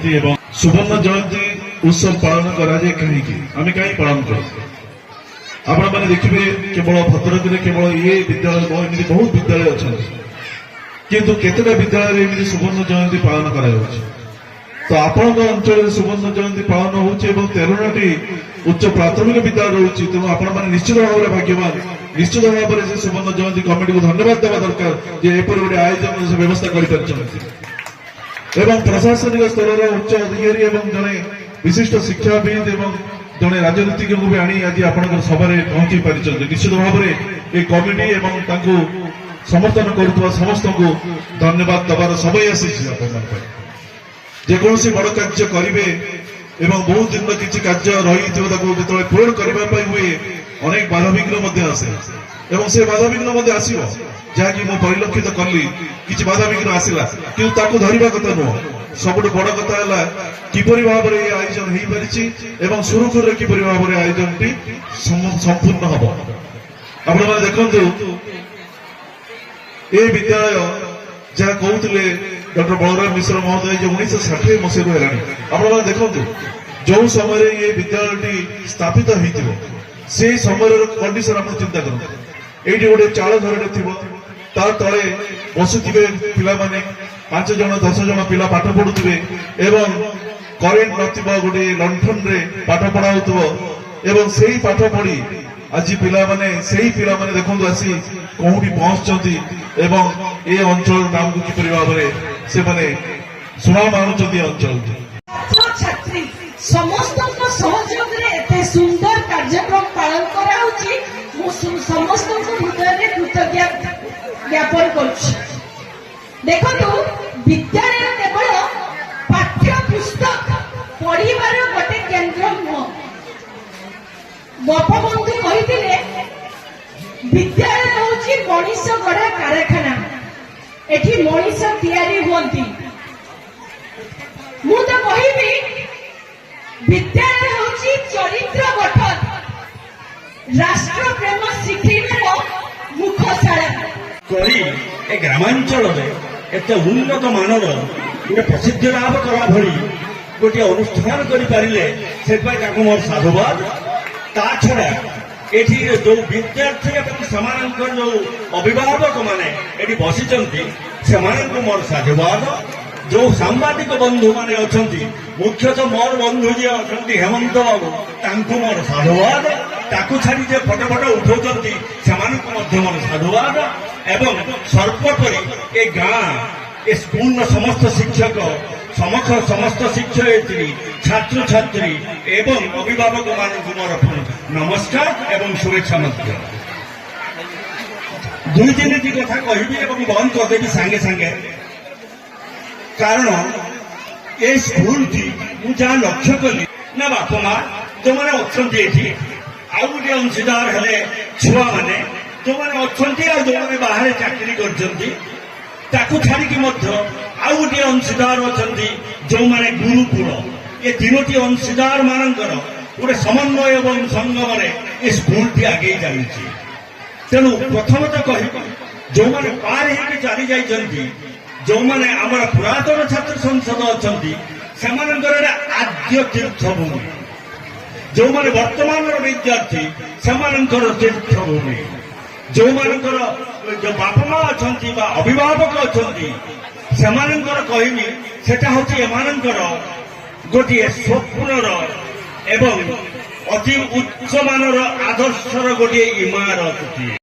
जयंती एवं सुवर्ण जयंती उत्सव पालन कराए कहीं आम कहीं पालन कर आपण मैंने देखिए केवल भद्रक में केवल ये विद्यालय एमती बहुत विद्यालय अच्छा किंतु केतटा विद्यालय एमती सुवर्ण जयंती पालन करा तो आपण अंचल सुवर्ण जयंती पालन हो 13टी उच्च प्राथमिक विद्यालय रही तेणु आपण मैंने निश्चित भाव में भाग्यवान निश्चित भाव में सुवर्ण जयंती कमिटी को धन्यवाद देवा दरकार जे एपर गोटे आयोजन व्यवस्था कर प्रशासनिक स्तर उच्च अधिकारी जड़े विशिष्ट शिक्षाविद जड़े राजनीतिज्ञ को भी आनी आज आप सभा पहुंची पारी निश्चित भाव में ये कमिटी समर्थन करुवा समस्त को धन्यवाद दबार समय आसी जेकोसी बड़ कार्य करेंगे बहुत दिन किसी कार्य रही जो पूरण करने हुए अनेक बाधाविघ्न आसे से बाधाविघ्न आसो जहाँकि मुझे परिलक्षित कली कि बाधाविघ्न आसला कि धरवा कथा नुह सबुठ बड़ कथा है किपर भाव में आयोजन हो पारी सुरुखुर किपर भाव में आयोजन टी संपूर्ण हम आपण देखु ये विद्यालय जहाँ कहते डॉक्टर बलराम मिश्र महोदय जो 1960 मसीह है आप देखु जो समय ये विद्यालय स्थापित हो से समय कंडीशन आप चिंता करें ये गोटे चाल घर थी तले बसुवे पिला 5 जन 10 जन पिला पाठ पढ़ुवे करेन्ट न गोटे लंठन रे पाठ पढ़ाऊ से पाठ पढ़ी आज पिला माने देखो आसी कौटी पहुंचती ए अंचल नाम को किपर भाव में से माने सुना मानुंट अंचल छात्री समस्त सहयोग एते सुंदर कार्यक्रम पालन कराउची समस्त हृदय में कृतज्ञता ज्ञापन करुछि। देखो विद्यालय केवल पाठ्य पुस्तक पढ़िबार गोटे केंद्र नुह गोपबंधु कही विद्यालय हूँ मनीष गढ़ा कारखाना एठी मनीष तैयारी होती मु तो कहबी विद्यालय हूँ चरित्र गठन राष्ट्र प्रेम शिखर मुखशाला ए ग्रामांचल एत उन्नत मानर गोटे प्रसिद्ध लाभ कला भली गोटे अनुष्ठान करें से मोर साधुवाद ता छड़ा एठी जो विद्यार्थी जो अभिभावक माने एठी बसिचंती से मोर साधुवाद जो सांबादिक बंधु माने अछंती मुख्यतः मोर बंधु जी अछंती हेमंत बाबू तांको मोर साधुवाद ताकू छाड़ी जे फोटो फोटो उठाउचंती सेमानकु मध्य मोर साधुवाद एवं सर्वोपरि ए गाँ ए स्कूल समस्त शिक्षक समस्त शिक्षयित्री छात्र छात्री एवं अभिभावक मानक मोर नमस्कार एवं शुभेच्छा दुई तीन कथा कहबी बंद करदेवी सांगे सांगे कारण ए स्कूल जहाँ लक्ष्य कली ना बापा माँ जो मैंने अच्छा आउ गोटे अंशीदार हेले छुआ मैंने जो मैंने अच्छा जो मैंने बाहर चाकरी करताकू छाड़ी आउ गोटे अंशीदार अच्छा जो मैंने गुरुकुल ये 3टी अंशीदार मानकर गोटे समन्वय और संगम ये स्कूल टी आगे चली तेणु प्रथमतः कह जो मैंने पार हो चली जाइए जो मैंने आम पुरातन छात्र संसद अच्छा से आद्य तीर्थभूमि जो मैंने वर्तमान विद्यार्थी से तीर्थभूमि जो मानकर जो बापा माँ अच्छा अभिभावक अच्छा से कहमी से गोटे स्वप्नर एवं अति उच्च मानर आदर्शर गोटे इमारत।